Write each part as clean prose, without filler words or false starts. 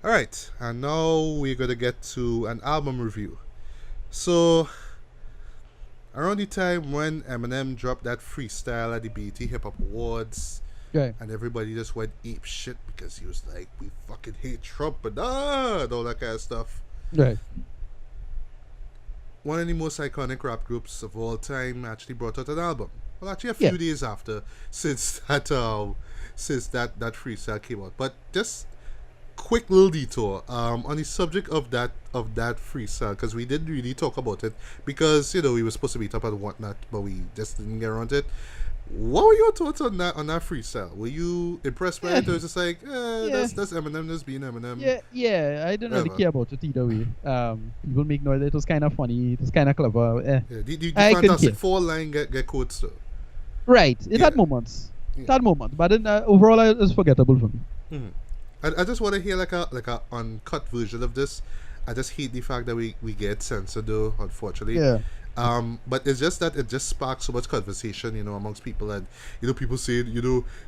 All right, and now we're gonna get to an album review. So, around the time when Eminem dropped that freestyle at the BET Hip Hop Awards, Right. and everybody just went ape shit because he was like, "We fucking hate Trump," and all that kind of stuff. Right. One of the most iconic rap groups of all time actually brought out an album. Well, actually, a Yeah. few days after, since that freestyle came out. But just quick little detour on the subject of that freestyle, because we didn't really talk about it because we were supposed to meet up and whatnot, but we just didn't get around to it. What were your thoughts on that freestyle? Were you impressed by Yeah. it, or was it just like, Yeah. that's Eminem, that's being Eminem, Yeah. I didn't really whatever? care about it either way. People make noise. It was kind of funny. It was kind of clever. Yeah, the I couldn't Fantastic care. Four line get quotes though. Right. It Yeah, had moments. yeah. It had moments, but then, overall, it was forgettable for me. Mhm. I just want to hear like a uncut version of this. I just hate the fact that we get censored though, unfortunately. Yeah. But it's just that it just sparks so much conversation, amongst people, and people saying,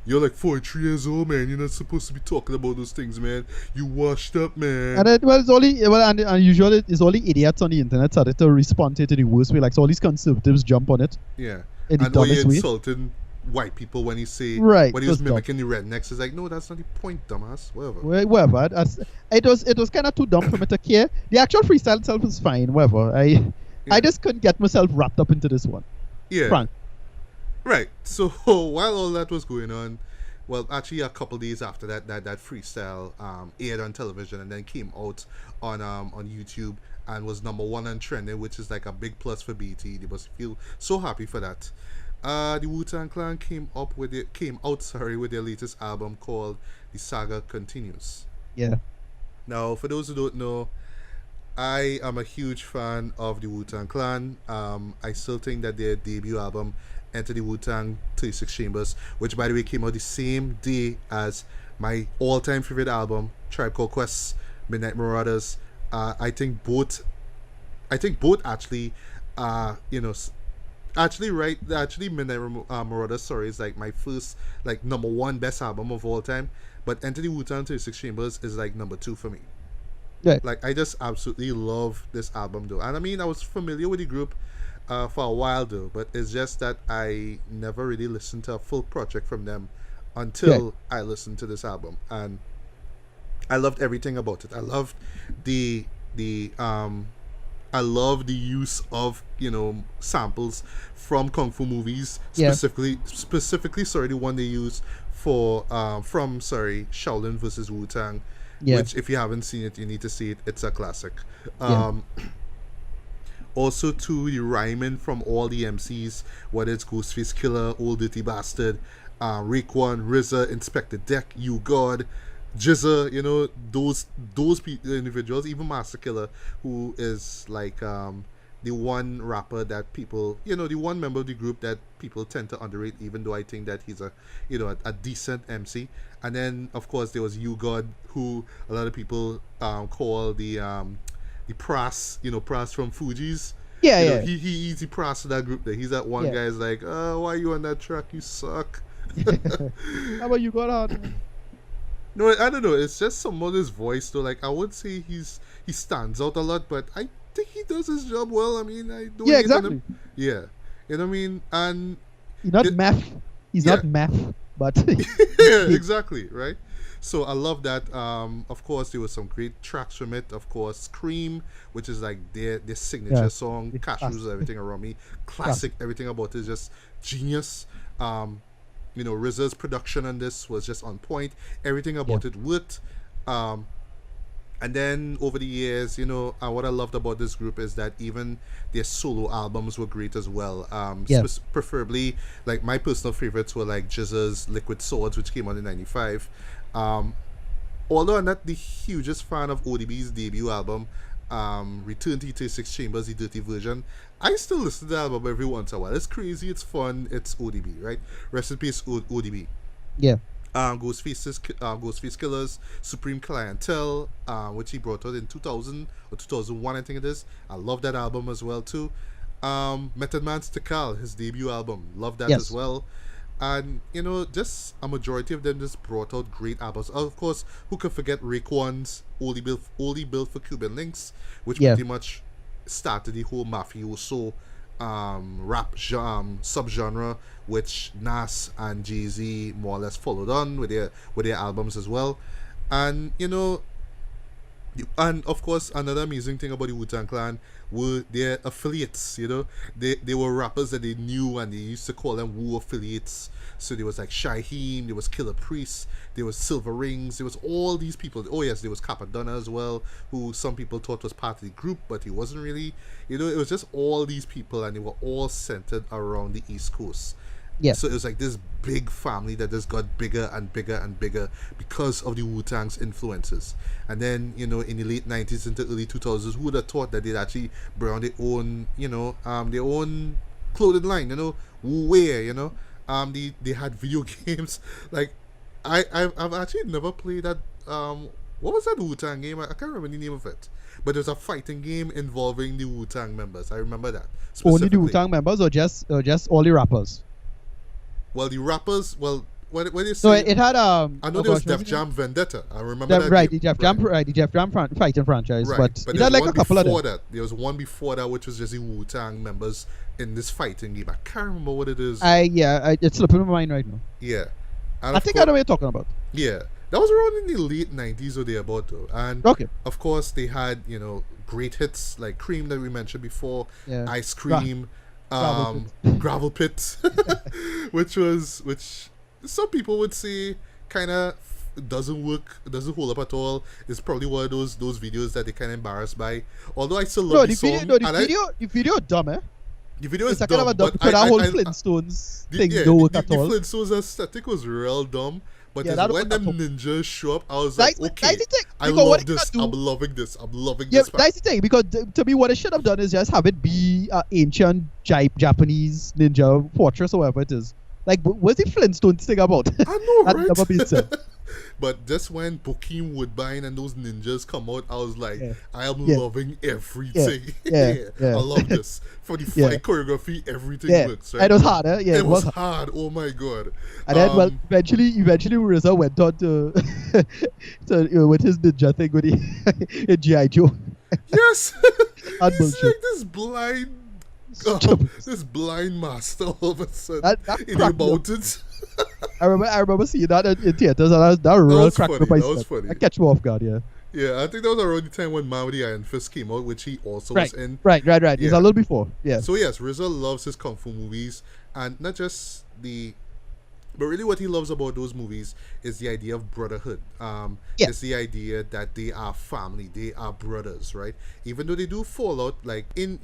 you're like 43 years old, man. You're not supposed to be talking about those things, man. You washed up, And man. it was only well, and usually it's only idiots on the internet started to respond to it in the worst way. Like so, all these conservatives jump on it Yeah, in the and or you're dumbest way. insulting white people when Right. when It he was was dumb. mimicking the rednecks. It's like, no, that's not the point, dumbass. Whatever. Whatever. It was kind of too dumb for me to care. The actual freestyle itself is fine. Whatever. I Yeah, just couldn't get myself wrapped up into this one. yeah. Frank. Right. So while all that was going on, well, actually, a couple days after that freestyle aired on television and then came out on YouTube and was number one on trending, which is like a big plus for BT. They must feel so happy for that. The Wu Tang Clan came out, sorry, with their latest album called The Saga Continues. Yeah. Now, for those who don't know, I am a huge fan of the Wu Tang Clan. I still think that their debut album, Enter the Wu Tang 36 Chambers, which by the way came out the same day as my all time favorite album, Tribe Called Quest, Midnight Marauders. I think both actually, actually Midnight Marauders, sorry, is like my first, like, number one best album of all time. But Enter the Wu Tang 36 Chambers is like number two for me. Yeah. Like, I just absolutely love this album though, and I mean I was familiar with the group for a while though, but it's just that I never really listened to a full project from them Yeah. until I listened to this album, and I loved everything about it. I loved the the I love the use of samples from kung fu movies, Yeah. specifically, sorry, the one they use for from, sorry, Shaolin versus Wu Tang, Yeah. which, if you haven't seen it, you need to see it. It's a classic. Yeah. Um, Also, to the rhyming from all the MCs, whether it's Ghostface Killer, Old Dirty Bastard, Raekwon, RZA, Inspector Deck, You God, Jizza, those individuals, even Master Killer, who is like the one rapper that people, the one member of the group that people tend to underrate, even though I think that he's a decent MC. And then, of course, there was You God, who a lot of people call the Pras, Pras from Fuji's. Yeah. You know, Yeah. he's the Pras of that group there. He's that one Yeah. guy's like, why are you on that track? You suck. How about you got on? No, I don't know. It's just some of his voice though. Like, I would say he stands out a lot, but I think he does his job well. I mean, I don't Yeah. hate on Exactly. him. Yeah, you know what I mean. And He's not it, math. He's yeah, not math, but yeah, he, exactly, right. So I love that. Of course, there was some great tracks from it. Of course, Scream, which is like their signature yeah. song. It's Cashews, classic. everything around me, classic. Classic. Everything about it is just genius. Um, RZA's production on this was just on point. Everything Yeah. about it worked. Um, and then over the years, what I loved about this group is that even their solo albums were great as well. Yeah. Preferably, like, my personal favorites were like Jizza's Liquid Swords, which came out in '95. Um, Although I'm not the hugest fan of ODB's debut album, Return to 36 Chambers, the dirty version, I still listen to the album every once in a while. It's crazy, it's fun, it's ODB, right? Rest in peace, ODB. Yeah. Ghostface Killers, Supreme Clientele, which he brought out in 2000 or 2001, I think it is. I love that album as well too. Method Man's Tikal, his debut album, love that as Yes. well. And just a majority of them just brought out great albums. Of course, who could forget Raekwon's Only Built for Cuban Links, which Yeah. pretty much started the whole mafioso rap subgenre, which Nas and Jay Z more or less followed on with their albums as well. And and of course, another amazing thing about the Wu Tang Clan were their affiliates. They were rappers that they knew, and they used to call them Wu affiliates. So there was like Shaheem, there was Killer Priest, there was Silver Rings, there was all these people. Oh yes, there was Capadonna as well, who some people thought was part of the group, but he wasn't really. It was just all these people, and they were all centered around the East Coast. Yeah. So it was like this big family that just got bigger and bigger and bigger because of the Wu Tang's influences. And then, in the late 90s into early 2000s, who would have thought that they'd actually bring on their own, their own clothing line, Wu Wear, they had video games. Like, I've actually never played that, what was that Wu Tang game? I can't remember the name of it. But there's a fighting game involving the Wu Tang members. I remember that. Only the Wu Tang members, or just all the rappers? Well, the rappers, when you So say, it had I know there was gosh, Def Jam Vendetta. I remember that. right, game. the Jeff Jam, right, the Jeff Jam fighting franchise, Right. but it there had was like a one couple of them. before that. There was one before that, which was just the Wu Tang members in this fighting game. I can't remember what it is. It's slipping my mind right now. Yeah. And I of think I know what you're talking about. Yeah. That was around in the late 90s or thereabout, though. And Okay. of course, they had, great hits like Cream that we mentioned before, Yeah. Ice Cream, Gravel Gravel Pit, which some people would say kind of doesn't work, doesn't hold up at all. It's probably one of those videos that they kind of embarrassed by. Although I still love the song. The video dumb, eh? The video is It's kind of a dumb, dumb, but because that whole Flintstones thing don't work at all. The Flintstones aesthetic was real dumb. But Yeah, it's that when was- them ninjas show up, I was That's- like, okay, that's the thing, I because love what it this. can do- I'm loving this. I'm loving Yeah, this. that's the thing, because to me, what it should have done is just have it be ancient Japanese ninja fortress or whatever it is. Like, what's the Flintstones thing about? I know, That right? never been said. But just when Bokeem Woodbine and those ninjas come out, I was like, Yeah. I am Yeah. loving everything. Yeah. I love this. For the Yeah. fight choreography, everything Yeah, works, right? and it was hard, eh? Yeah, it was hard. Oh my god. And then, well, eventually, RZA went on to, with his ninja thing with the in G.I. Joe. Yes. And He's bullshit. like this blind master all of a sudden That in the cracked me up. mountains. I remember seeing that in theaters, and that real was cracked funny, up my that was stomach. funny. That catch me off guard, yeah. Yeah, I think that was around the time when Man with the Iron Fist came out, which he also was in. Right. It's Yeah. a little before, yeah. So yes, RZA loves his kung fu movies, and not just but really what he loves about those movies is the idea of brotherhood. Yeah. It's the idea that they are family, they are brothers, right? Even though they do fall out, like in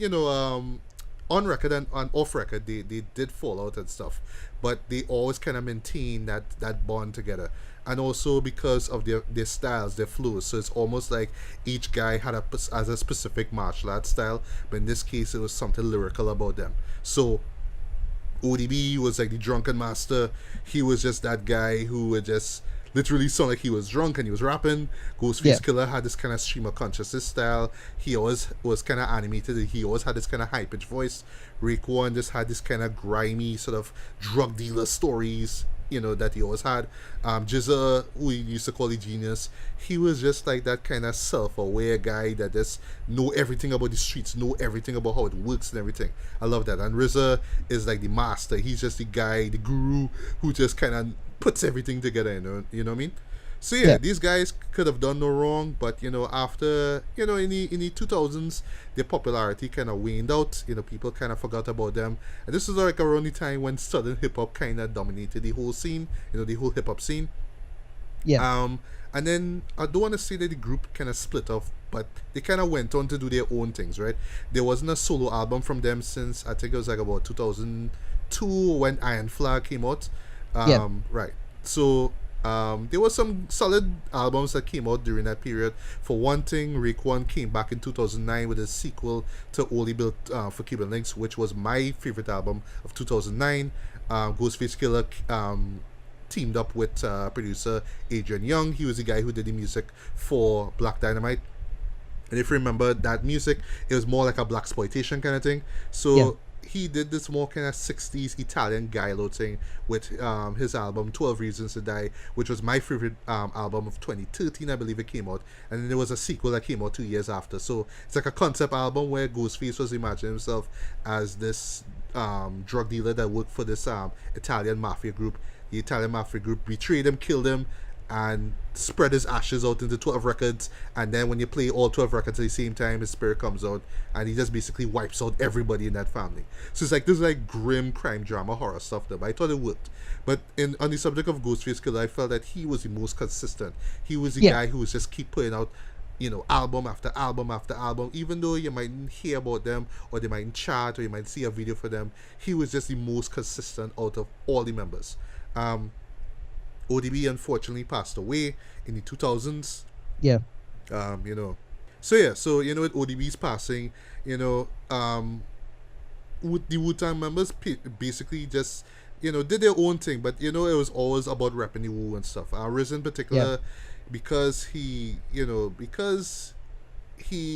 on record and on off record, they did fall out and stuff, but they always kind of maintain that bond together. And also because of their styles, their flows, so it's almost like each guy had has a specific martial arts style, but in this case it was something lyrical about them. So ODB was like the drunken master. He was just that guy who would just literally sound like he was drunk and he was rapping. Ghostface Yeah. Killer had this kind of stream of consciousness style. He always was kind of animated. He always had this kind of high pitched voice. Raekwon just had this kind of grimy sort of drug dealer stories, that he always had. Jizza, who we used to call the genius, he was just like that kind of self-aware guy that just know everything about the streets, know everything about how it works and everything. I love that. And RZA is like the master. He's just the guy, the guru, who just kind of puts everything together. You know what I mean? So yeah, these guys could have done no wrong, but after in the 2000s, their popularity kind of waned out. People kind of forgot about them, and this is like around the time when Southern hip hop kind of dominated the whole scene. The whole hip hop scene. Yeah. And then I don't want to say that the group kind of split off, but they kind of went on to do their own things, right? There wasn't a solo album from them since I think it was like about 2002 when Iron Flag came out. Right. So there were some solid albums that came out during that period. For one thing, Raekwon came back in 2009 with a sequel to Only Built for Cuban Links, which was my favorite album of 2009. Ghostface Killer teamed up with producer Adrian Young. He was the guy who did the music for Black Dynamite. And if you remember that music, it was more like a blaxploitation kind of thing. So he did this more kind of 60s Italian Giallo thing with his album 12 Reasons to Die, which was my favorite album of 2013, I believe it came out. And then there was a sequel that came out 2 years after. So it's like a concept album where Ghostface was imagining himself as this drug dealer that worked for this Italian mafia group. The Italian mafia group betrayed him, killed him, and spread his ashes out into 12 records. And then when you play all 12 records at the same time, his spirit comes out and he just basically wipes out everybody in that family. So it's like this like grim crime drama horror stuff there, but I thought it worked. But on the subject of Ghostface Killer, I felt that he was the most consistent. He was the guy who was just keep putting out, album after album after album. Even though you mightn't hear about them or they mightn't chat or you might see a video for them, he was just the most consistent out of all the members. ODB unfortunately passed away in the 2000s. Yeah. So yeah, so with ODB's passing, with the Wu Tang members basically just did their own thing, but it was always about repping the Wu and stuff. Riz in particular, because he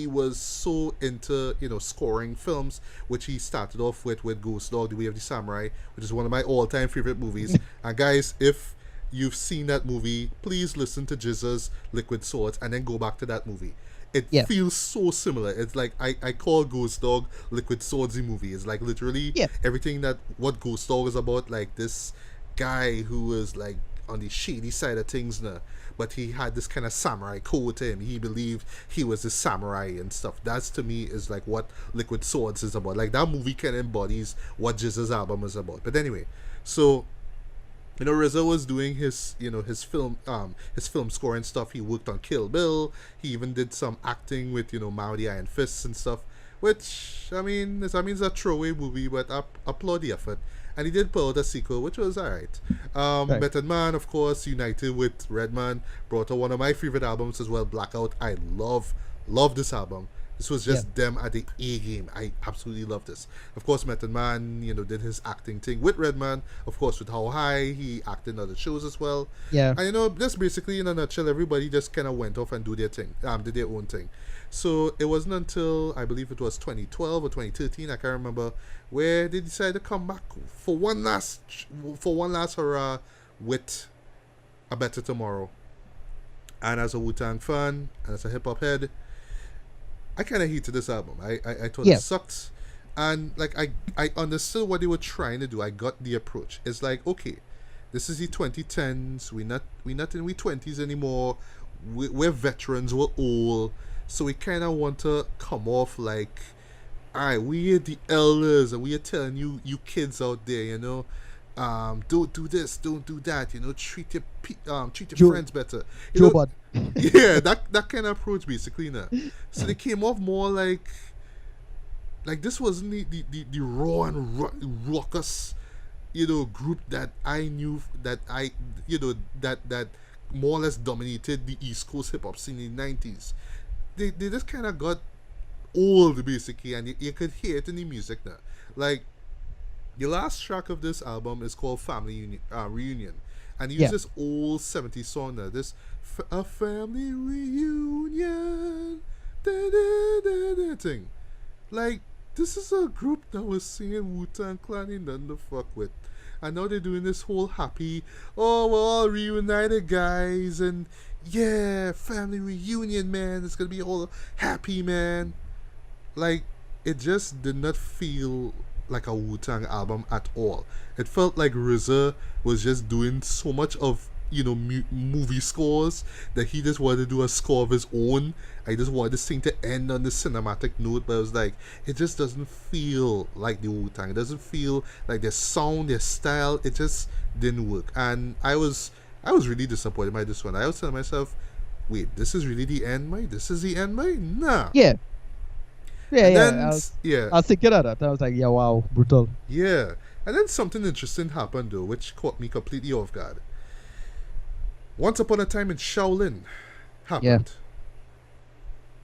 was so into scoring films, which he started off with Ghost Dog, The Way of the Samurai, which is one of my all-time favorite movies. And guys, if you've seen that movie, please listen to Jizza's Liquid Swords and then go back to that movie. It feels so similar. It's like I call Ghost Dog Liquid Swords the movie. It's like literally everything that what Ghost Dog is about, like this guy who was like on the shady side of things now, but he had this kind of samurai code to him. He believed he was a samurai and stuff. That's to me is like what Liquid Swords is about. Like that movie kind of embodies what Jizza's album is about. But anyway, so RZA was doing his film scoring stuff. He worked on Kill Bill. He even did some acting with Mighty Iron Fists and stuff. Which it's a throwaway movie, but I applaud the effort. And he did put out a sequel, which was alright. Method Man, of course, united with Redman, brought out one of my favorite albums as well, Blackout. I love this album. This was just them at the A game. I absolutely love this. Of course, Method Man, did his acting thing with Redman. Of course, with How High, he acted in other shows as well. Yeah. And just basically in a nutshell, everybody just kind of went off and did their own thing. So it wasn't until I believe it was 2012 or 2013, I can't remember, where they decided to come back for one last hurrah with A Better Tomorrow. And as a Wu Tang fan and as a hip hop head, I kind of hated this album. I thought it sucked. And like I understood what they were trying to do. I got the approach. It's like, okay, this is the 2010s. We're not in we 20s anymore. We're veterans. We're old. So we kind of want to come off like, alright, we are the elders and we are telling you kids out there, don't do this, don't do that, treat your friends better. Yeah, that kind of approach basically now. So they came off more like this wasn't the raw and raucous, group that I knew that that more or less dominated the East Coast hip hop scene in the 90s. They just kind of got old basically, and you could hear it in the music now. Like the last track of this album is called Family Reunion, and he used this old 70s song now. This a family reunion, thing. Like this is a group that was singing Wu Tang Clan in nothing to fuck with. And now they're doing this whole happy, oh, we're all reunited, guys, and yeah, family reunion, man. It's gonna be all happy, man. Like, it just did not feel like a Wu-Tang album at all. It felt like RZA was just doing so much of movie scores that he just wanted to do a score of his own. I just wanted this thing to end on this cinematic note, but I was like, it just doesn't feel like the Wu-Tang. It doesn't feel like their sound, their style. It just didn't work, and I was really disappointed by this one. I was telling myself, wait, this is really the end, mate? This is the end, mate? Nah. Yeah. I was thinking of that. I was like, yeah, wow, brutal. Yeah. And then something interesting happened though, which caught me completely off guard. Once Upon a Time in Shaolin happened,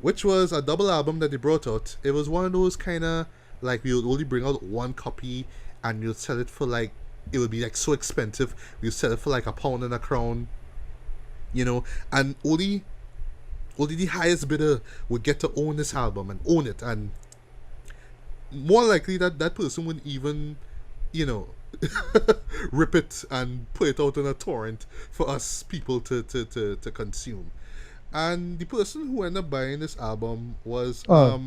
which was a double album that they brought out. It was one of those kind of like we would only bring out one copy and you'll sell it for like, it would be like so expensive. We'll sell it for like £1 and a crown, and only the highest bidder would get to own this album and own it. And more likely that that person would even, you know, rip it and put it out on a torrent for us people to consume. And the person who ended up buying this album was Oh,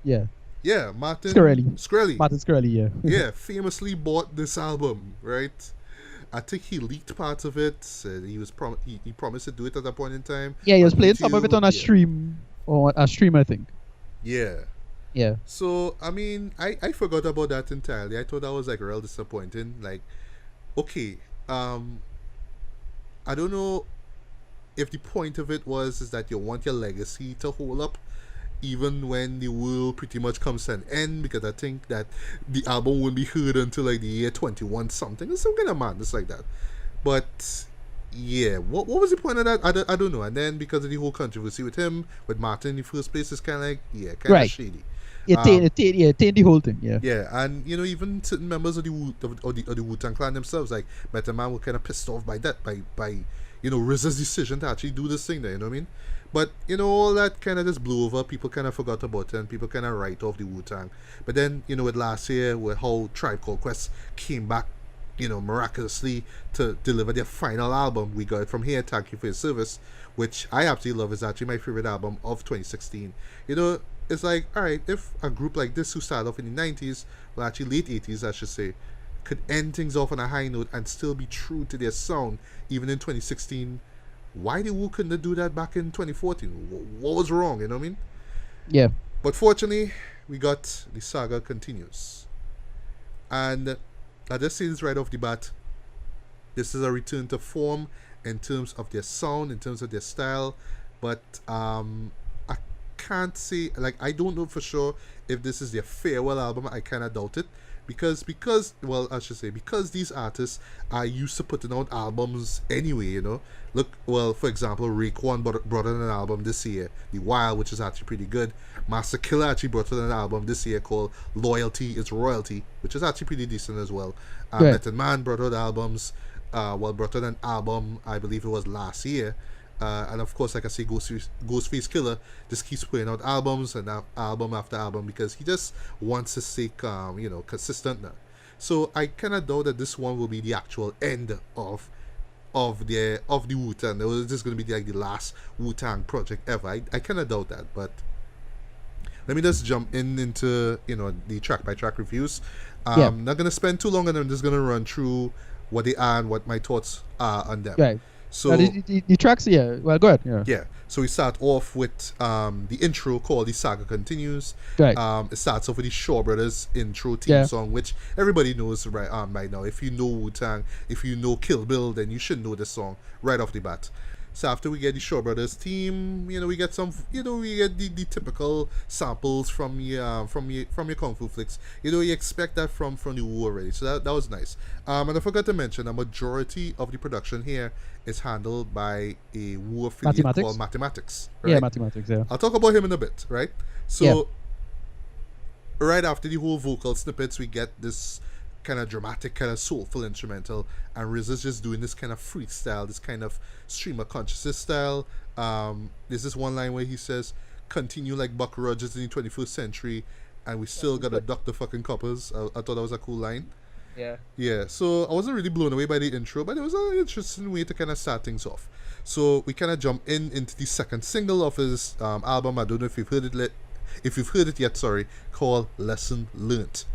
yeah. yeah, Martin Scarelli. Shkreli. Martin Scarelli, yeah. Yeah, famously bought this album, right? I think he leaked parts of it. Said he was he promised to do it at that point in time Yeah, he on was playing some of it YouTube. on a Yeah, stream. Or a stream, I think. yeah. Yeah. So I mean, I forgot about that entirely. I thought that was like real disappointing. Like, okay, um, I don't know if the point of it was is that you want your legacy to hold up even when the world pretty much comes to an end, because I think that the album won't be heard until like the year 21 something or some kind of madness like that. But yeah, what was the point of that? I don't know. And then because of the whole controversy with him, with Martin in the first place, it's kind of like, yeah, kind of Right. shady. It yeah, it tainted the whole thing, yeah. Yeah, and you know, even certain members of the Wu Tang Clan themselves, like Method Man, were kind of pissed off by that, by you know RZA's decision to actually do this thing there. You know what I mean? But you know, all that kind of just blew over. People kind of forgot about it, and people kind of write off the Wu Tang. But then you know, with last year, with how Tribe Called Quest came back, you know, miraculously to deliver their final album, we got it from here. Thank you for your service, which I absolutely love. Is actually my favorite album of 2016. You know, it's like, all right, if a group like this who started off in the 90s, well, actually late 80s, I should say, could end things off on a high note and still be true to their sound, even in 2016, why the Wu couldn't do that back in 2014? What was wrong? You know what I mean? Yeah. But fortunately, we got the Saga Continues. And I just say this right off the bat. This is a return to form in terms of their sound, in terms of their style. But I can't say, like, I don't know for sure if this is their farewell album. I kind of doubt it. Because well, I should say, because these artists are used to putting out albums anyway, you know. Look, well, for example, Raekwon brought out an album this year, The Wild, which is actually pretty good. Master Killer actually brought out an album this year called Loyalty is Royalty, which is actually pretty decent as well. Right. Method Man brought out albums, brought out an album, I believe it was last year. And of course, like I say, Ghostface Killer just keeps putting out albums and album after album because he just wants to stay, you know, consistent now. So I kind of doubt that this one will be the actual end of the Wu Tang. It was just going to be like the last Wu Tang project ever. I kind of doubt that, but let me just jump into you know the track by track reviews. Yeah. Not gonna spend too long on them. I'm just gonna run through what they are and what my thoughts are on them. Right. So The tracks, yeah. Well, go ahead. Yeah. yeah, so we start off with the intro called "The Saga Continues." Right. It starts off with the Shaw Brothers intro theme Yeah. song, which everybody knows right now. If you know Wu Tang, if you know Kill Bill, then you should know this song right off the bat. So after we get the Shaw Brothers theme, you know, we get some, you know, we get the typical samples from your kung fu flicks. You know, you expect that from the Wu already. So that was nice. And I forgot to mention, a majority of the production here is handled by a Wu affiliate Mathematics? called Mathematics. Right? Yeah, mathematics, yeah. I'll talk about him in a bit, right? So Yeah. right after the whole vocal snippets, we get this kind of dramatic, kind of soulful instrumental, and RZA's just doing this kind of freestyle, this kind of stream of consciousness style. There's this one line where he says, "Continue like Buck Rogers in the 21st century, and we still gotta duck the fucking coppers." I thought that was a cool line. Yeah. Yeah, so I wasn't really blown away by the intro, but it was an interesting way to kind of start things off. So we kind of jump into the second single of his album. I don't know if you've heard it yet, sorry, called "Lesson Learnt."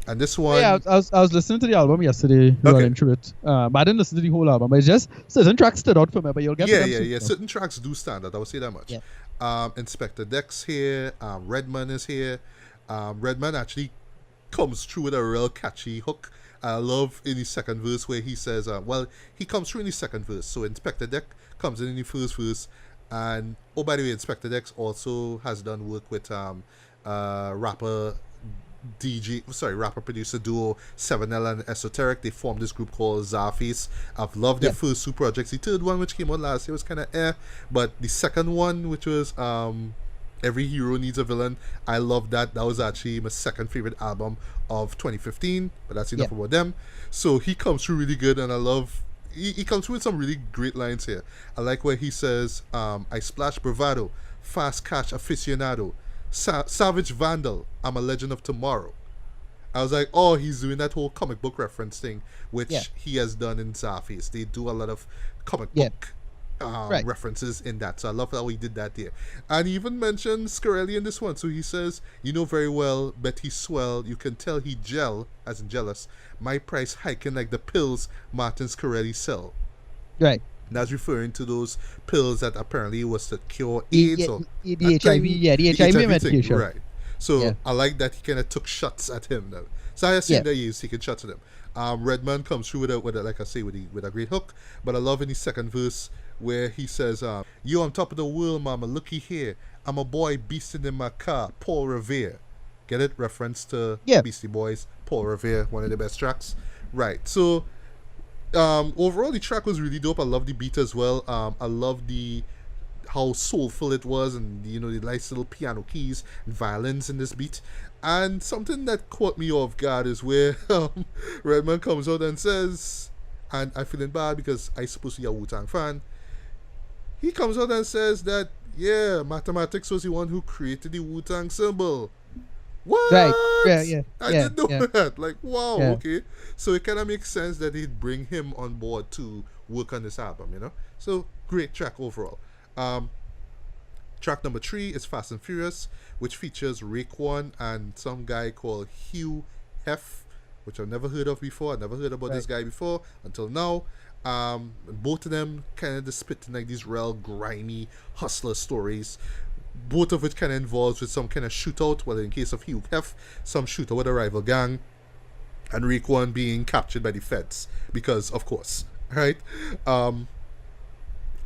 And this one, Yeah, I was listening to the album yesterday, running through it. But I didn't listen to the whole album. It's just certain tracks stood out for me, but you'll get to them soon. Certain tracks do stand out. I will say that much. Yeah. Inspector Deck's here. Redman is here. Redman actually comes through with a real catchy hook. I love in the second verse where he says, well, he comes through in the second verse. So Inspector Deck comes in the first verse. And, oh, by the way, Inspector Deck also has done work with rapper producer duo 7L and Esoteric. They formed this group called Zarface. I've loved their first two projects. The third one, which came out last year, was kind of but the second one, which was Every Hero Needs a Villain, I love that. That was actually my second favorite album of 2015, but that's enough about them. So he comes through really good, and I love he comes through with some really great lines here. I like where he says, I splash bravado, fast catch aficionado, Savage Vandal, I'm a Legend of Tomorrow. I was like, oh, he's doing that whole comic book reference thing, Yeah. which he has done in Zarface. They do a lot of comic Yeah. book Right. references in that. So I love how he did that there. And he even mentioned Scarelli in this one. So he says, you know very well, bet he swell. You can tell he gel, as in jealous. My price hiking like the pills Martin Scarelli sell. Right. That's referring to those pills that apparently was to cure The, AIDS yeah, or the HIV, yeah, the HIV thing, medication. right? So Yeah. I like that he kind of took shots at him now. So I assume Yeah. that he's taking shots at him. Redman comes through with a, like I say, with a great hook. But I love in his second verse where he says, "You on top of the world, mama. Looky here. I'm a boy beasting in my car. Paul Revere. Get it? Reference to Yeah. Beastie Boys. Paul Revere, one of the best tracks. Right. So overall the track was really dope. I love the beat as well. I love the how soulful it was, and you know the nice little piano keys and violins in this beat. And something that caught me off guard is where Redman comes out and says, and I'm feeling bad because I supposed to be a Wu Tang fan. He comes out and says that yeah, mathematics was the one who created the Wu Tang symbol. What? Right. Yeah. Yeah. I yeah. didn't know Yeah. that. Like, wow, Yeah. okay. So it kind of makes sense that he'd bring him on board to work on this album, you know? So, great track overall. Um, Track number 3 is Fast and Furious, which features Raekwon and some guy called Hugh Hef, which I've never heard of before. I've never heard about this guy before until now. Both of them kind of just spitting like these real grimy hustler stories. Both of it kind of involves with some kind of shootout. Well, in case of Hugh Hef, some shootout with a rival gang, and Raekwon being captured by the feds because, of course, right?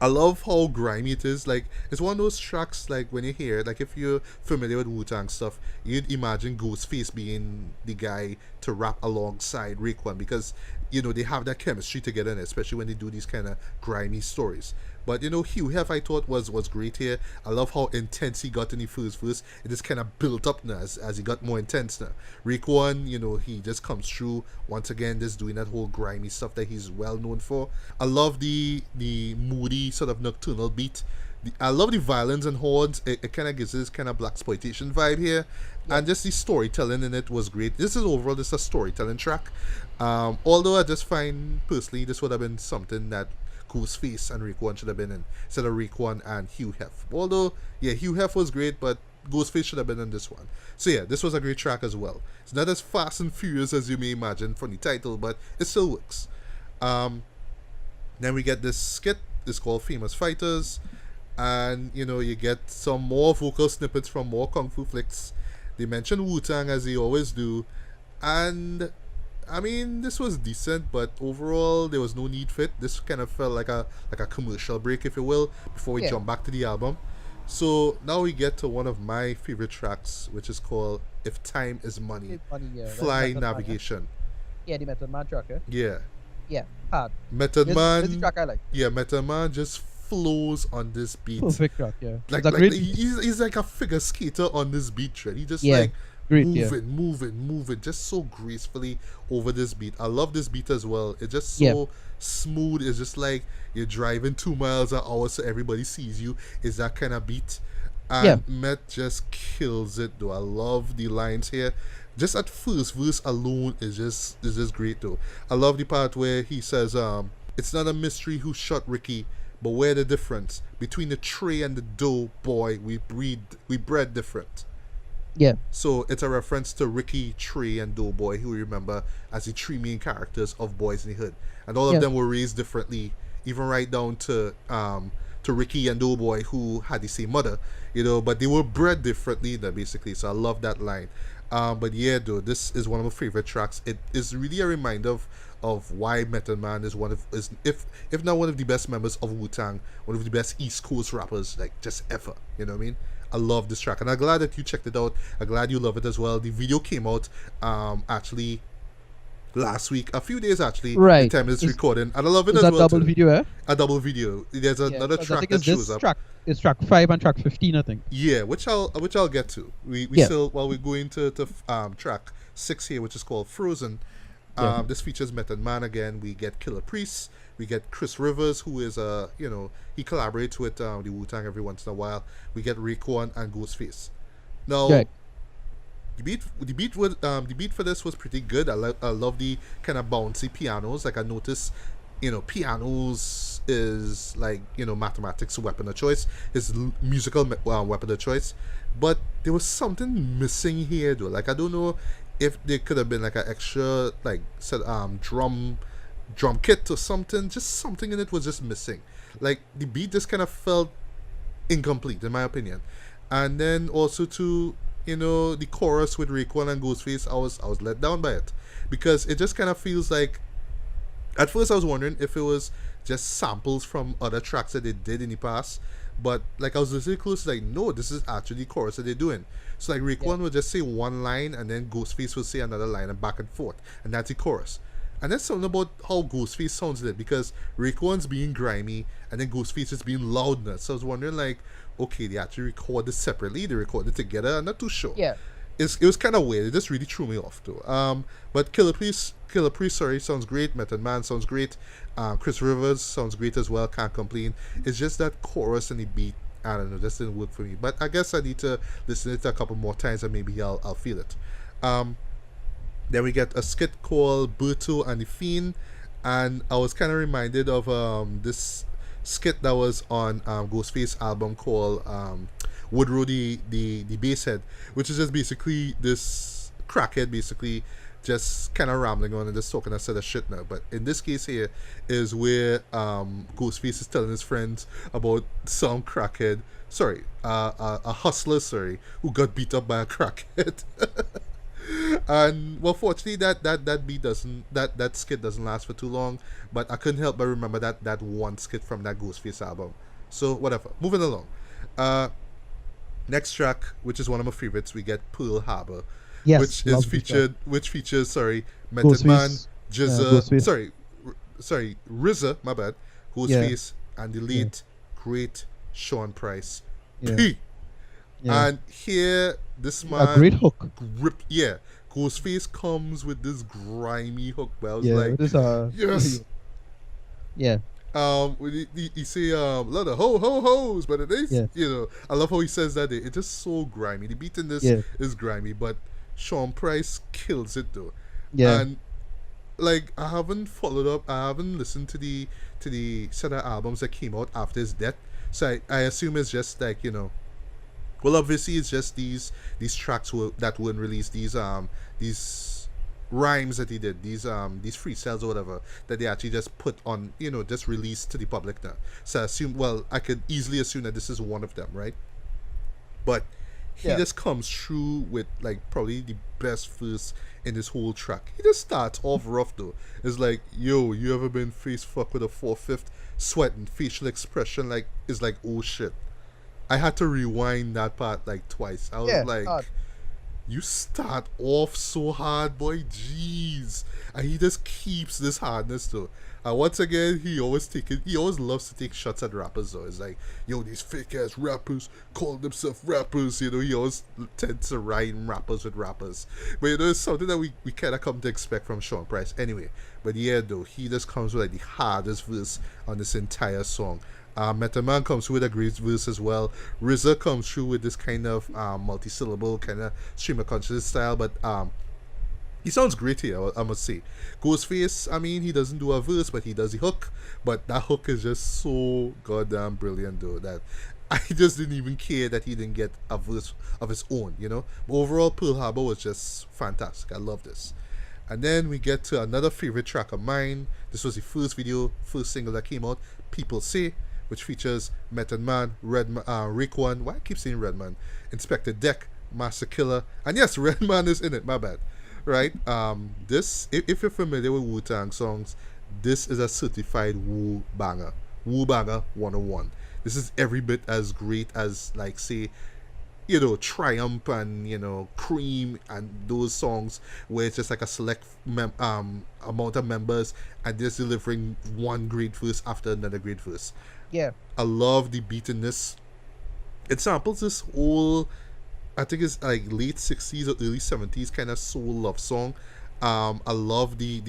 I love how grimy it is. Like, it's one of those tracks, like, when you hear it, like, if you're familiar with Wu-Tang stuff, you'd imagine Ghostface being the guy to rap alongside Raekwon because, you know, they have that chemistry together, and especially when they do these kind of grimy stories. But, you know, Hugh Hef, I thought, was great here. I love how intense he got in the first verse. It just kind of built up now as he got more intense now. Raekwon, you know, he just comes through, once again, just doing that whole grimy stuff that he's well known for. I love the moody sort of nocturnal beat. I love the violins and horns. It kind of gives this kind of blaxploitation vibe here. And just the storytelling in it was great. This is overall just a storytelling track. Although I just find, personally, this would have been something that Ghostface and Raekwon should have been in instead of Raekwon and Hugh Hef. Although, yeah, Hugh Hef was great, but Ghostface should have been in this one. So yeah, this was a great track as well. It's not as fast and furious as you may imagine from the title, but it still works. Then we get this skit. It's called Famous Fighters, and you know you get some more vocal snippets from more kung fu flicks. They mention Wu-Tang as they always do, and I mean, this was decent, but overall there was no need for it. This kind of felt like a commercial break, if you will, before we jump back to the album. So now we get to one of my favorite tracks, which is called "If Time Is Money." Fly Navigation. Yeah, the Method Man track. Yeah. Yeah, hard. Method Man. This track I like. Yeah, Method Man just flows on this beat. Perfect track. Yeah. Like he's like a figure skater on this beat, right? He just like great, moving, just so gracefully over this beat. I love this beat as well. It's just so smooth. It's just like you're driving 2 miles an hour, so everybody sees you. It's that kind of beat. And Met just kills it, though. I love the lines here. Just at first verse alone is just great, though. I love the part where he says, "It's not a mystery who shot Ricky, but where the difference between the tray and the dough, boy, we bred different." Yeah. So it's a reference to Ricky, Trey, and Doughboy, who we remember as the 3 main characters of Boys in the Hood, and all of them were raised differently, even right down to Ricky and Doughboy, who had the same mother, you know, but they were bred differently, basically. So I love that line. But yeah, though, this is one of my favorite tracks. It is really a reminder of why Method Man is if not one of the best members of Wu-Tang, one of the best East Coast rappers, like, just ever. You know what I mean? I love this track, and I'm glad that you checked it out. I'm glad you love it as well. The video came out actually last week, a few days actually. Right. The time it's recording, and I love it as that well. double too. video, eh? A double video. There's another track that shows up. It's track 5 and track 15, I think. Yeah, which I'll get to. We still, while we're going to track 6 here, which is called Frozen. This features Method Man again. We get Killer Priest. We get Chris Rivers, who is he collaborates with the Wu-Tang every once in a while. We get Raekwon and Ghostface. Now Right. the beat for this was pretty good. I love the kind of bouncy pianos. Like I noticed, pianos is like mathematics weapon of choice. Is musical weapon of choice, but there was something missing here though. Like I don't know if there could have been like an extra like set drum kit or something. Just something in it was just missing. Like the beat just kind of felt incomplete in my opinion. And then also to the chorus with Raekwon and Ghostface, I was let down by it because it just kind of feels like at first I was wondering if it was just samples from other tracks that they did in the past. But like I was listening close, like no, this is actually the chorus that they're doing. So like Yeah. Raekwon would just say one line and then Ghostface would say another line and back and forth, and that's the chorus. And that's something about how Ghostface sounds in it because Raekwon's being grimy and then Ghostface is being loudness. So I was wondering like, okay, they actually record this separately, they record it together. I'm not too sure. Yeah. It was kind of weird. It just really threw me off though. But Killer Priest, sorry, sounds great. Method Man sounds great. Chris Rivers sounds great as well. Can't complain. It's just that chorus and the beat. I don't know, just didn't work for me. But I guess I need to listen to it a couple more times and maybe I'll feel it. Um, then we get a skit called Berto and the Fiend, and I was kind of reminded of this skit that was on Ghostface album called Woodrow the Basshead, which is just basically this crackhead basically just kind of rambling on and just talking a set of shit now. But in this case here is where Ghostface is telling his friends about some crackhead, sorry, a hustler, sorry, who got beat up by a crackhead. And well, fortunately, that beat doesn't that skit doesn't last for too long. But I couldn't help but remember that one skit from that Ghostface album. So whatever. Moving along. Uh, Next track, which is one of my favorites, we get Pearl Harbor, Yes. Love this track. which features Method Man, Ghostface. Ghostface. RZA, my bad, Yeah. Ghostface, and the Yeah. late great Sean Price. Yeah. P. Yeah. And here, this A great man hook. yeah, Ghostface comes with this grimy hook. But I was Yeah. like, It is yes. yeah. When he say a lot of ho ho ho's, but it is, Yeah. I love how he says that. It's just so grimy. The beat in this Yeah. is grimy, but Sean Price kills it though. Yeah. And like I haven't followed up. I haven't listened to the set of albums that came out after his death. So I assume it's just like well, obviously, it's just these tracks that weren't released. These rhymes that he did. These freestyles or whatever that they actually just put on. Just released to the public now. So I assume. Well, I could easily assume that this is one of them, right? But he Yeah. just comes through with like probably the best verse in this whole track. He just starts off rough though. It's like, yo, you ever been face fucked with a 4/5 sweat and facial expression like it's like oh shit. I had to rewind that part like twice. I was Yeah. like, you start off so hard, boy. Jeez. And he just keeps this hardness though. And once again, he always loves to take shots at rappers though. It's like, yo, these fake ass rappers call themselves rappers, he always tends to rhyme rappers with rappers. But it's something that we kinda come to expect from Sean Price anyway. But yeah though, he just comes with like the hardest verse on this entire song. Method Man comes through with a great verse as well. RZA comes through with this kind of multi-syllable kind of stream of consciousness style, but he sounds great here, I must say. Ghostface, I mean, he doesn't do a verse, but he does the hook. But that hook is just so goddamn brilliant, though, that I just didn't even care that he didn't get a verse of his own. But overall, Pearl Harbor was just fantastic. I love this. And then we get to another favorite track of mine. This was the first single that came out, People Say, which features Method Man, Raekwon, why I keep saying Redman, Inspector Deck, Master Killer, and yes, Redman is in it, my bad. Right? This, if you're familiar with Wu Tang songs, this is a certified Wu banger. Wu banger 101. This is every bit as great as, like, say, Triumph and Cream and those songs where it's just like a select amount of members and just delivering one great verse after another great verse. Yeah. I love the beat in this. It samples this whole, I think it's like late 60s or early 70s kind of soul love song. I love the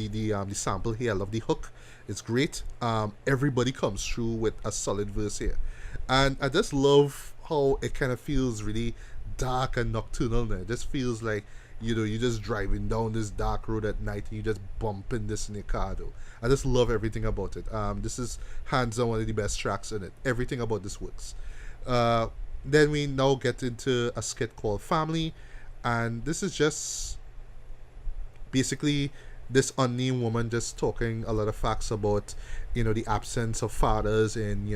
sample here. I love the hook. It's great. Everybody comes through with a solid verse here, and I just love how it kind of feels really dark and nocturnal. Now. It just feels like you're just driving down this dark road at night and you just bumping this in your car. Though I just love everything about it. This is hands down one of the best tracks in it. Everything about this works. Uh, then we now get into a skit called Family, and this is just basically this unnamed woman just talking a lot of facts about the absence of fathers in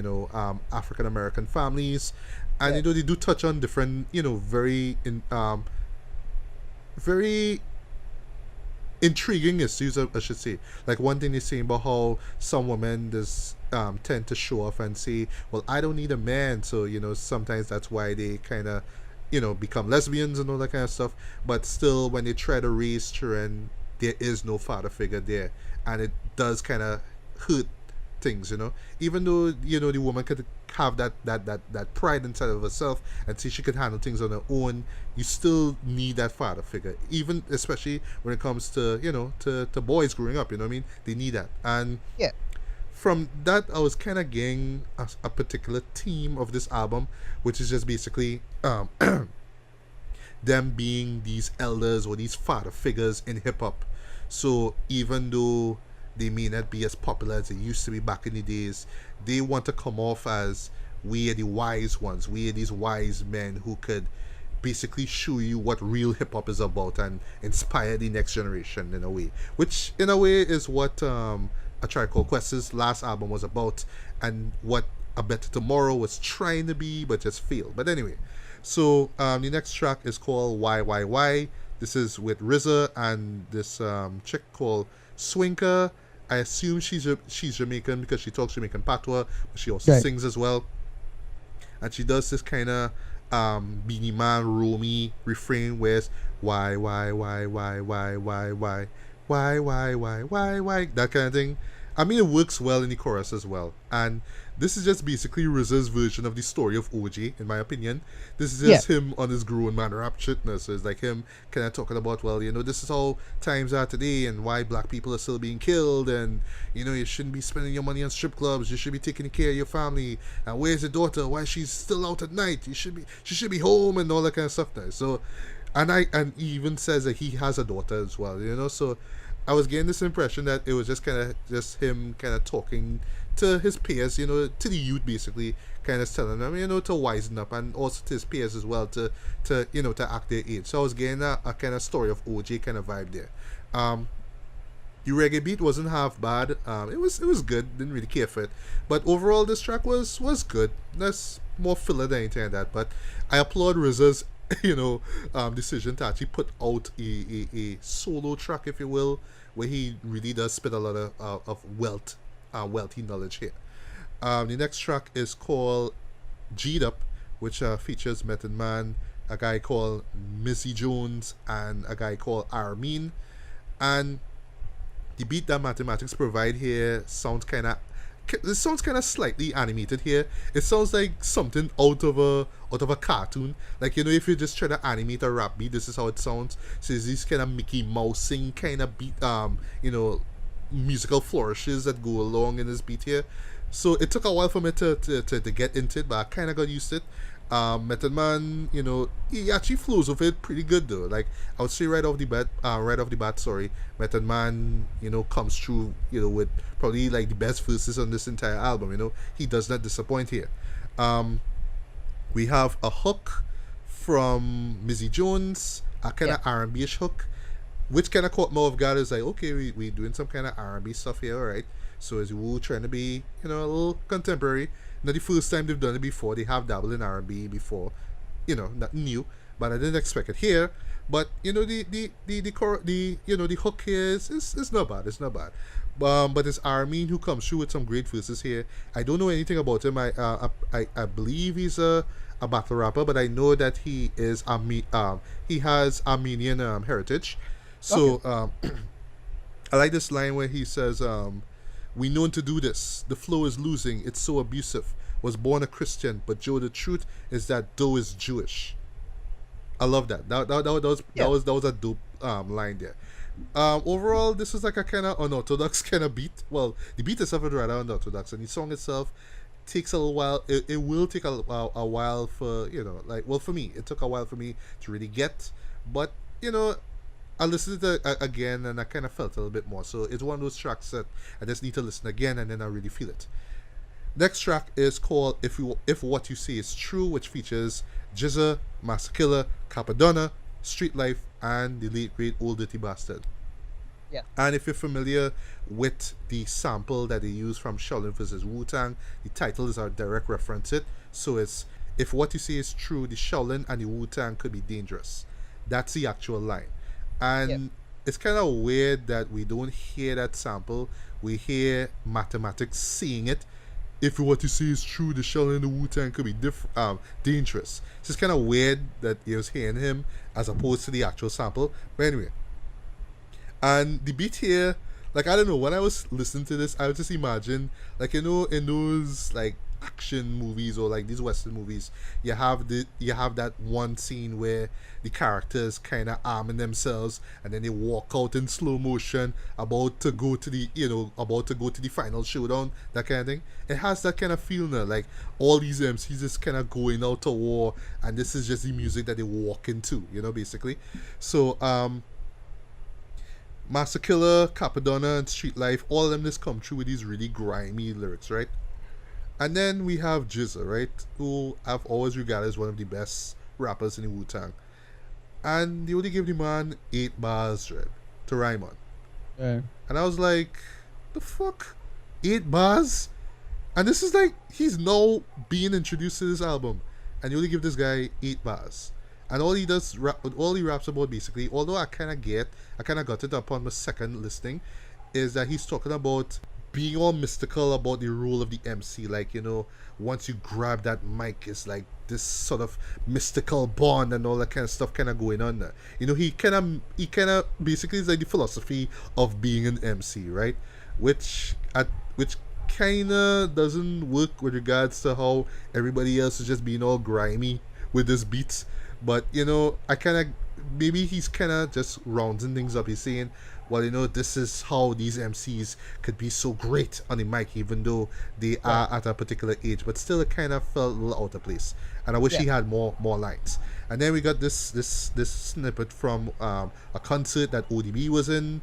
African American families, and Yeah. they do touch on different very intriguing issues, I should say. Like one thing they're saying about how some women just tend to show off and say, "Well, I don't need a man," so sometimes that's why they kind of become lesbians and all that kind of stuff. But still, when they try to raise children, there is no father figure there, and it does kind of hurt things. Even though the woman could have that pride inside of herself and see she could handle things on her own, you still need that father figure, even especially when it comes to to boys growing up. You know what I mean? They need that. And Yeah. from that, I was kind of getting a particular theme of this album, which is just basically them being these elders or these father figures in hip hop. So even though they may not be as popular as they used to be back in the days, they want to come off as we are the wise ones. We are these wise men who could basically show you what real hip hop is about and inspire the next generation in a way. Which in a way is what A Tribe Called Quest's last album was about, and what A Better Tomorrow was trying to be but just failed. But anyway, so the next track is called Why. This is with RZA and this chick called Swinker. I assume she's Jamaican because she talks Jamaican patois, but she also Right. sings as well. And she does this kind of Beanie Man Romy refrain where it's why, that kind of thing. I mean, it works well in the chorus as well. And this is just basically RZA's version of the story of OJ, in my opinion. This is Yeah. just him on his grown man rap shit. No? So it's like him kind of talking about, well, this is how times are today and why black people are still being killed. And, you shouldn't be spending your money on strip clubs. You should be taking care of your family. And where's your daughter? Why she's still out at night? She should be home and all that kind of stuff. Now. So, and he even says that he has a daughter as well. So I was getting this impression that it was just kind of just him kind of talking to his peers, to the youth basically, kind of telling them, to wisen up, and also to his peers as well to act their age. So I was getting a kind of story of OJ kind of vibe there. The reggae beat wasn't half bad. It was good. Didn't really care for it, but overall this track was good. That's more filler than anything like that. But I applaud RZA's decision to actually put out a solo track, if you will, where he really does spit a lot of wealthy knowledge here. The next track is called G'd Up, which features Method Man, a guy called Missy Jones, and a guy called Armin. And the beat that Mathematics provide here sounds kind of slightly animated here. It sounds like something out of a cartoon. Like if you just try to animate a rap beat, this is how it sounds. So it's these kind of Mickey Mousing kind of beat, musical flourishes that go along in this beat here. So it took a while for me to get into it, but I kind of got used to it. Method Man, he actually flows with it pretty good though. Like I would say right off the bat, sorry, Method Man, comes through, with probably like the best verses on this entire album. He does not disappoint here. Um, we have a hook from Missy Jones, a kind Yeah. of R&B-ish hook, which kind of caught me off guard. Is like, okay, we doing some kind of R&B stuff here, all right. So is Wu trying to be, a little contemporary? Not the first time they've done it before. They have dabbled in R&B before, nothing new. But I didn't expect it here. But the hook here is not bad. It's not bad. But it's Armin who comes through with some great verses here. I don't know anything about him. I believe he's a battle rapper, but I know that he has Armenian heritage. Okay. So I like this line where he says, "We known to do this. The flow is losing. It's so abusive. Was born a Christian, but Joe, the truth is that Doe is Jewish." I love that. Yeah. That was a dope line there. Overall, this is like a kind of unorthodox kind of beat. Well, the beat itself is rather unorthodox, and the song itself takes a little while. It will take a while for, like, well, for me, it took a while for me to really get, but I listened to it again and I kind of felt a little bit more. So it's one of those tracks that I just need to listen again and then I really feel it. Next track is called If What You Say Is True, which features Jizza, Master Killer, Capadonna, Street Life, and the late great Old Dirty Bastard. Yeah. And if you're familiar with the sample that they use from Shaolin vs. Wu Tang, the title is a direct reference it. So it's If What You Say Is True, the Shaolin and the Wu Tang could be dangerous. That's the actual line. And Yep. it's kind of weird that we don't hear that sample. We hear mathematics saying it. If what you say is true, the Shaolin and the Wu Tang could be dangerous. It's just kind of weird that you was hearing him as opposed to the actual sample. But anyway, and the beat here, like, I don't know, when I was listening to this, I would just imagine, like, in those like action movies or like these Western movies, you have that one scene where the characters kind of arming themselves and then they walk out in slow motion about to go to the final showdown, that kind of thing. It has that kind of feel now, like all these MCs just kind of going out to war and this is just the music that they walk into, basically. So Master Killer, Capadonna, and Street Life, all of them just come through with these really grimy lyrics, right? And then we have Jizza, right? Who I've always regarded as one of the best rappers in the Wu Tang. And they only gave the man 8 bars, right, to rhyme on. Yeah. And I was like, the fuck? 8 bars? And this is like, he's now being introduced to this album. And you only give this guy 8 bars. And all he raps about basically, although I kind of got it upon my second listening, is that he's talking about being all mystical about the role of the MC. Like, once you grab that mic, it's like this sort of mystical bond and all that kind of stuff kind of going on there. He kind of basically is like the philosophy of being an MC, right? Which kind of doesn't work with regards to how everybody else is just being all grimy with this beats. But I kind of, maybe he's kind of just rounding things up. He's saying, well, this is how these MCs could be so great on the mic, even though they are at a particular age. But still, it kind of felt a little out of place, and I wish he had more lines. And then we got this snippet from a concert that ODB was in,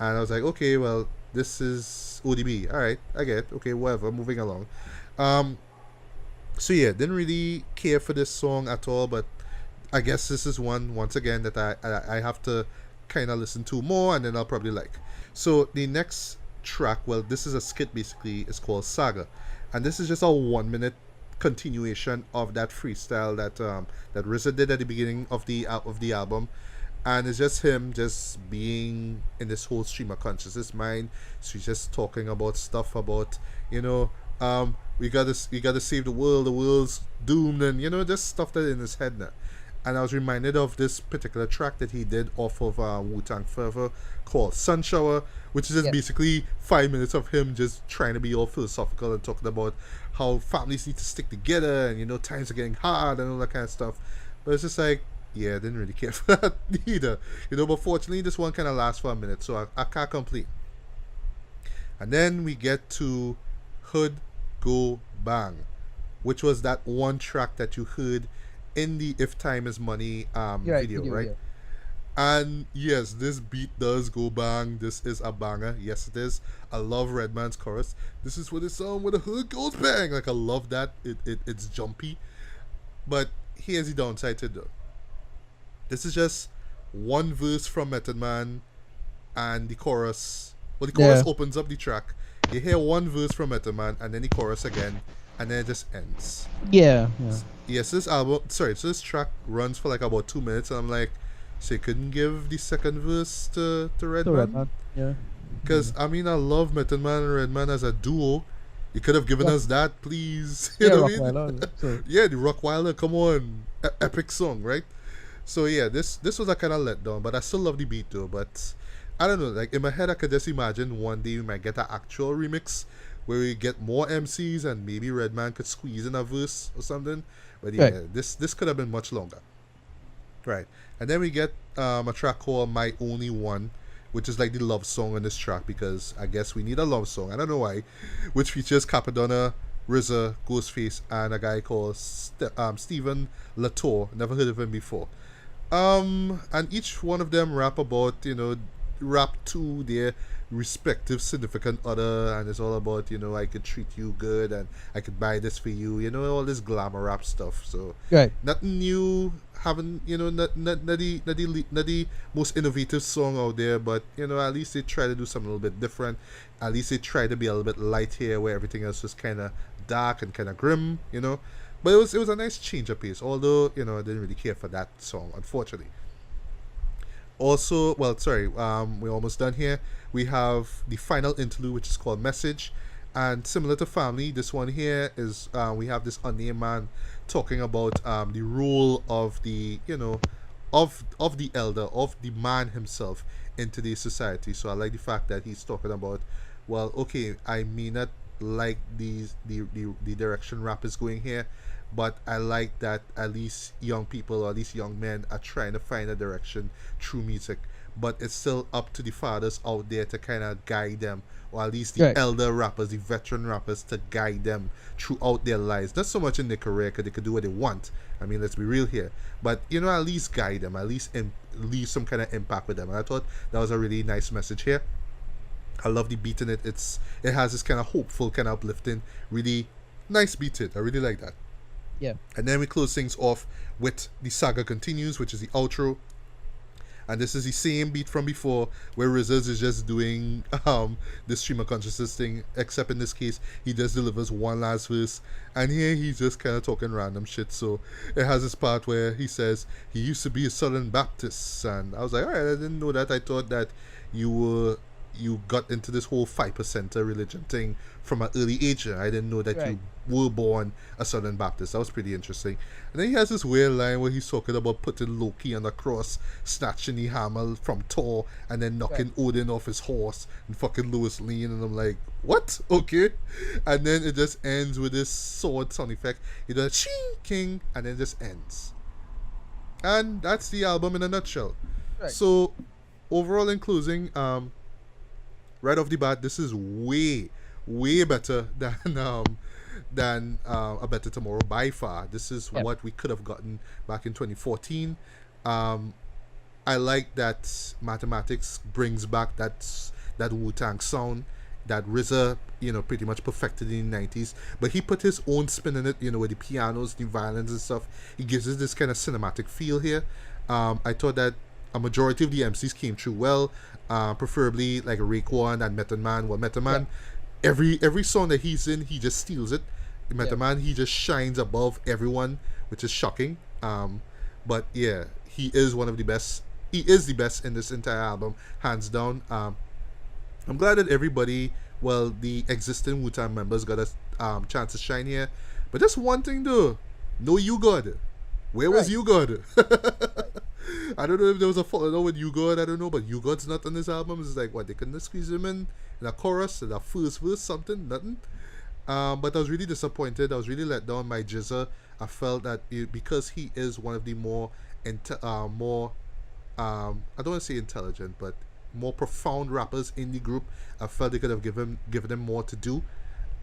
and I was like, okay, well, this is ODB. All right, I get it. Okay, whatever. Moving along. So yeah, didn't really care for this song at all, but I guess this is once again that I have to kind of listen to more and then I'll probably like. So the next track, well, this is a skit basically, it's called Saga, and this is just a 1 minute continuation of that freestyle that RZA did at the beginning of the album, and it's just him just being in this whole stream of consciousness mind. So he's just talking about stuff about we gotta save the world's doomed, and just stuff that in his head now. And I was reminded of this particular track that he did off of Wu Tang Forever called Sun Shower, which is just basically 5 minutes of him just trying to be all philosophical and talking about how families need to stick together and times are getting hard and all that kind of stuff. But it's just like, yeah, I didn't really care for that either. But fortunately this one kind of lasts for a minute, so I can't complain. And then we get to Hood Go Bang, which was that one track that you heard in the If Time Is Money video, right? Yeah. And yes, this beat does go bang. This is a banger. Yes, it is. I love Redman's chorus. This is what it sounds when the hood goes bang. Like, I love that. It's jumpy. But here's the downside to it though. This is just one verse from Method Man and the chorus. Well, the chorus opens up the track. You hear one verse from Method Man and then the chorus again, and then it just ends. Yeah. Yes, so this track runs for like about 2 minutes, and I'm like, so you couldn't give the second verse to Redman? Yeah. Because, I mean, I love Method Man and Redman as a duo. You could have given us that, please. You know what I mean? Yeah, the Rockweiler, come on. Epic song, right? So yeah, this was a kind of letdown, but I still love the beat though. But I don't know, like in my head I could just imagine one day we might get an actual remix where we get more MCs and maybe Redman could squeeze in a verse or something. But yeah, this could have been much longer. Right. And then we get a track called My Only One, which is like the love song on this track, because I guess we need a love song. I don't know why. Which features Capadonna, RZA, Ghostface, and a guy called Stephen Latour. Never heard of him before. And each one of them rap about, rap to their respective significant other, and it's all about, I could treat you good and I could buy this for you, all this glamour rap stuff. So Right. nothing new, haven't, not the most innovative song out there, but at least they try to do something a little bit different. At least they try to be a little bit light here, where everything else was kind of dark and kind of grim. But it was a nice change of pace, although I didn't really care for that song, unfortunately. Also, well, sorry, we're almost done here. We have the final interlude, which is called Message. And similar to Family, this one here is we have this unnamed man talking about the role of the, of the elder, of the man himself in today's society. So I like the fact that he's talking about, well, okay, I may not like the direction rap is going here, but I like that at least young people, or at least young men, are trying to find a direction through music. But it's still up to the fathers out there to kind of guide them, or at least the Right. elder rappers, the veteran rappers, to guide them throughout their lives. Not so much in their career, because they could do what they want. I mean, let's be real here. But at least guide them, at least leave some kind of impact with them. And I thought that was a really nice message here. I love the beat in it. It has this kind of hopeful, kind of uplifting, really nice beat in it. I really like that. Yeah. And then we close things off with the Saga Continues, which is the outro. And this is the same beat from before, where RZA is just doing the stream of consciousness thing, except in this case he just delivers one last verse, and here he's just kind of talking random shit. So it has this part where he says he used to be a Southern Baptist, and I was like, alright, I didn't know that. I thought that you got into this whole 5%er religion thing from an early age. I didn't know that Right. you were born a Southern Baptist. That was pretty interesting. And then he has this weird line where he's talking about putting Loki on the cross, snatching the hammer from Thor, and then knocking Odin off his horse and fucking Lois Lane. And I'm like, what? Okay. And then it just ends with this sword sound effect. He does ching king, and then it just ends. And that's the album in a nutshell. Right. So overall, in closing, right off the bat, this is way better than A Better Tomorrow by far. This is Yeah. what we could have gotten back in 2014. I like that Mathematics brings back that Wu Tang sound that RZA, pretty much perfected in the 90s. But he put his own spin in it, with the pianos, the violins and stuff. He gives us this kind of cinematic feel here. I thought that a majority of the MCs came through well, preferably like Raekwon and Method Man. Well, Method Man, every song that he's in, he just steals it. Method Man, he just shines above everyone, which is shocking. But yeah, he is one of the best. He is the best in this entire album, hands down. I'm glad that everybody, well, the existing Wu-Tang members got a chance to shine here. But just one thing though, no You God. Where was Right. You God? I don't know if there was a falling out with You God, I don't know, but You God's not on this album. It's like, what, they couldn't squeeze him in a chorus, in a first verse, something, nothing. But I was really disappointed. I was really let down by Jizza. I felt that because he is one of the more, I don't want to say intelligent, but more profound rappers in the group, I felt they could have given them more to do.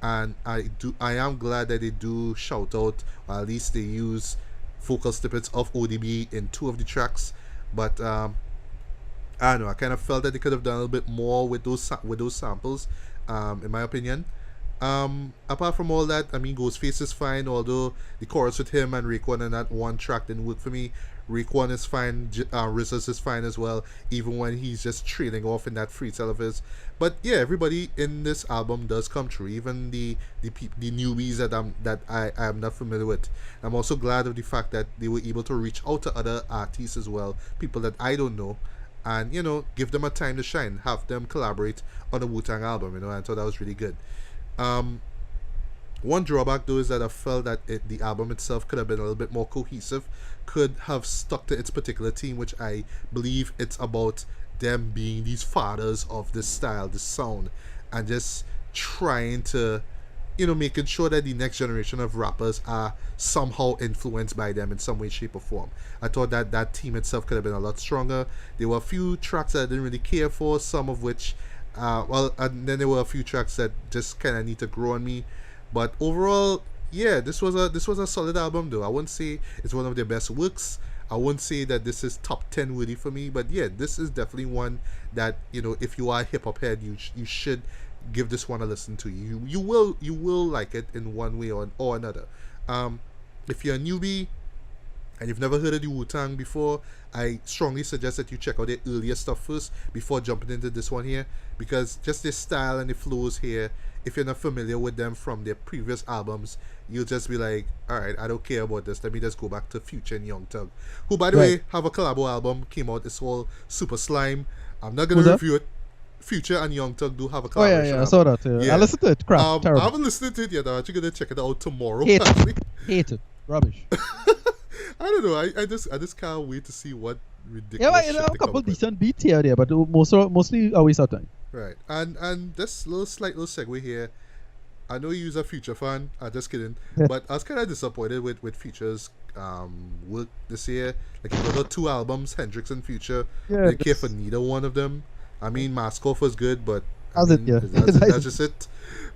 And I am glad that they do shout out, or at least they use vocal snippets of ODB in 2 of the tracks. But I don't know, I kind of felt that they could have done a little bit more with those samples, in my opinion. Apart from all that, I mean, Ghostface is fine, although the chorus with him and Raekwon on that one track didn't work for me. Raekwon is fine, RZA is fine as well, even when he's just trailing off in that freestyle of his. But yeah, everybody in this album does come true, even the newbies that I am not familiar with. I'm also glad of the fact that they were able to reach out to other artists as well, people that I don't know, and give them a time to shine, have them collaborate on a Wu-Tang album. And I thought that was really good. One drawback though is that I felt that the album itself could have been a little bit more cohesive, could have stuck to its particular theme, which I believe it's about them being these fathers of this style, this sound, and just trying to, making sure that the next generation of rappers are somehow influenced by them in some way, shape, or form. I thought that that theme itself could have been a lot stronger. There were a few tracks that I didn't really care for, some of which and then there were a few tracks that just kind of need to grow on me. But overall, yeah, this was a solid album though. I wouldn't say it's one of their best works. I wouldn't say that this is top 10 worthy for me, but yeah, this is definitely one that, if you are a hip hop head, you should give this one a listen to. You will like it in one way or another. Um, if you're a newbie and you've never heard of the Wu Tang before, I strongly suggest that you check out their earlier stuff first before jumping into this one here, because just their style and the flows here, if you're not familiar with them from their previous albums, you'll just be like, all right, I don't care about this. Let me just go back to Future and Young Thug, who, by the Right. way, have a collabo album came out. It's called Super Slime. I'm not Who's gonna that? review it. Future and Young Thug do have a Oh yeah, collaboration yeah, I album. saw that. I Yeah. listened to it. Crap, I terrible. haven't listened to it yet. I'm actually gonna check it out tomorrow. Hate Actually, it. Hate it. Rubbish. I don't know. I just can't wait to see what Yeah, ridiculous but, shit a they come couple up with. decent beats here or there, but mostly a waste of time. Right. And this little slight little segue here. I know you're a Future fan. Just kidding. But I was kind of disappointed with Future's work this year. Like, he put out two albums, Hendrix and Future. Yeah, I didn't care for this- neither one of them. I mean, Mask Off was good, but That's it, yeah. that's just it.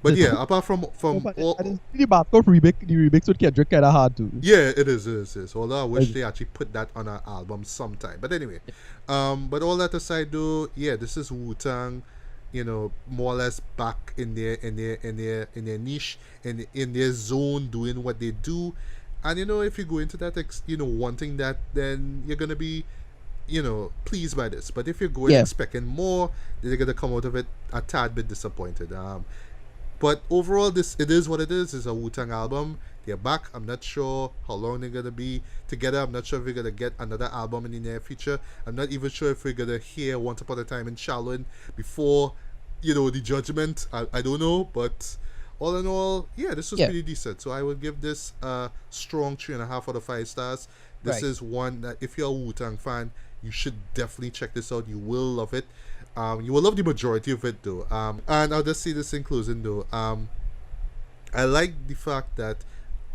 But yeah, apart from Oh, but all, I didn't see the Battle remix with Kendrick kind of hard too. yeah, it is. Although I wish Right. they actually put that on an album sometime. But anyway, but all that aside, though, yeah, this is Wu Tang, more or less back in their niche, in their zone, doing what they do. And if you go into that, wanting that, then you're gonna be, pleased by this. But if you're going Yeah. expecting more, then you're gonna come out of it a tad bit disappointed. But overall, it is what it is. It's a Wu Tang album. They're back. I'm not sure how long they're gonna be together. I'm not sure if we're gonna get another album in the near future. I'm not even sure if we're gonna hear Once Upon a Time in Shaolin before, the Judgment. I don't know, but all in all, yeah, this was Yeah. pretty decent. So I would give this a strong 3.5 out of 5 stars. This Right. is one that if you're a Wu Tang fan, you should definitely check this out. You will love it. You will love the majority of it though. And I'll just say this in closing though. I like the fact that,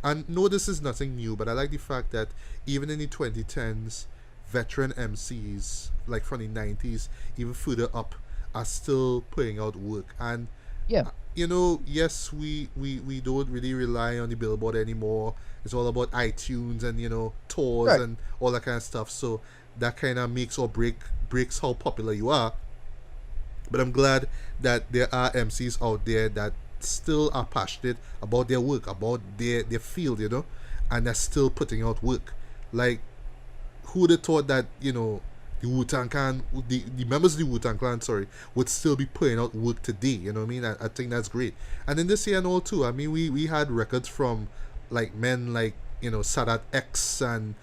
and no, this is nothing new, but I like the fact that even in the 2010s, veteran MCs like from the 90s, even further up, are still putting out work. And Yeah. yes, we don't really rely on the Billboard anymore. It's all about iTunes and tours Right. and all that kind of stuff. So that kind of makes or breaks how popular you are. But I'm glad that there are MCs out there that still are passionate about their work, about their field, and they're still putting out work. Like, who would have thought that, the Wu Tang Clan, the members of the Wu Tang Clan, sorry, would still be putting out work today, you know what I mean? I think that's great. And in this year and all too, I mean, we had records from like men like, Sadat X and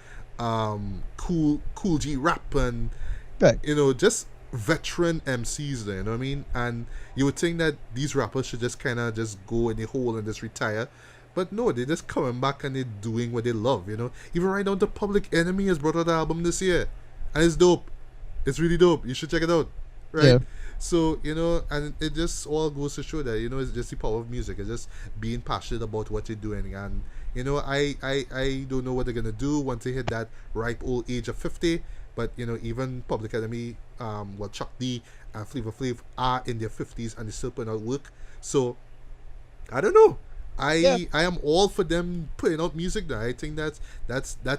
Cool G Rap and Right. just veteran MCs there, you know what I mean? And you would think that these rappers should just kind of just go in the hole and just retire. But no, they're just coming back and they're doing what they love, Even right down to Public Enemy has brought out an album this year. And it's dope. It's really dope. You should check it out. Right? Yeah. So, and it just all goes to show that, it's just the power of music. It's just being passionate about what you're doing. And, I don't know what they're going to do once they hit that ripe old age of 50. But, even Public Enemy, Chuck D and Flavor Flav are in their 50s and they're still putting out work. So, I don't know. Yeah. I am all for them putting out music now. I think that's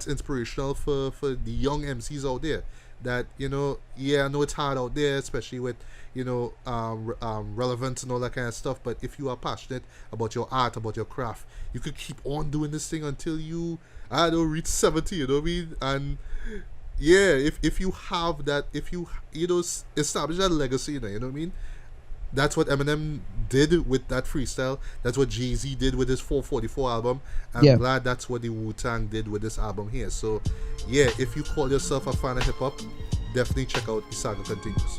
inspirational for the young MCs out there. That yeah, I know it's hard out there, especially with relevance and all that kind of stuff. But if you are passionate about your art, about your craft, you could keep on doing this thing until you reach 70. You know what I mean? And yeah, if you have that, if you establish that legacy, you know what I mean? That's what Eminem did with that freestyle. That's what Jay-Z did with his 444 album. I'm Yeah. glad that's what the Wu-Tang did with this album here. So, yeah, if you call yourself a fan of hip-hop, definitely check out the Saga Continues.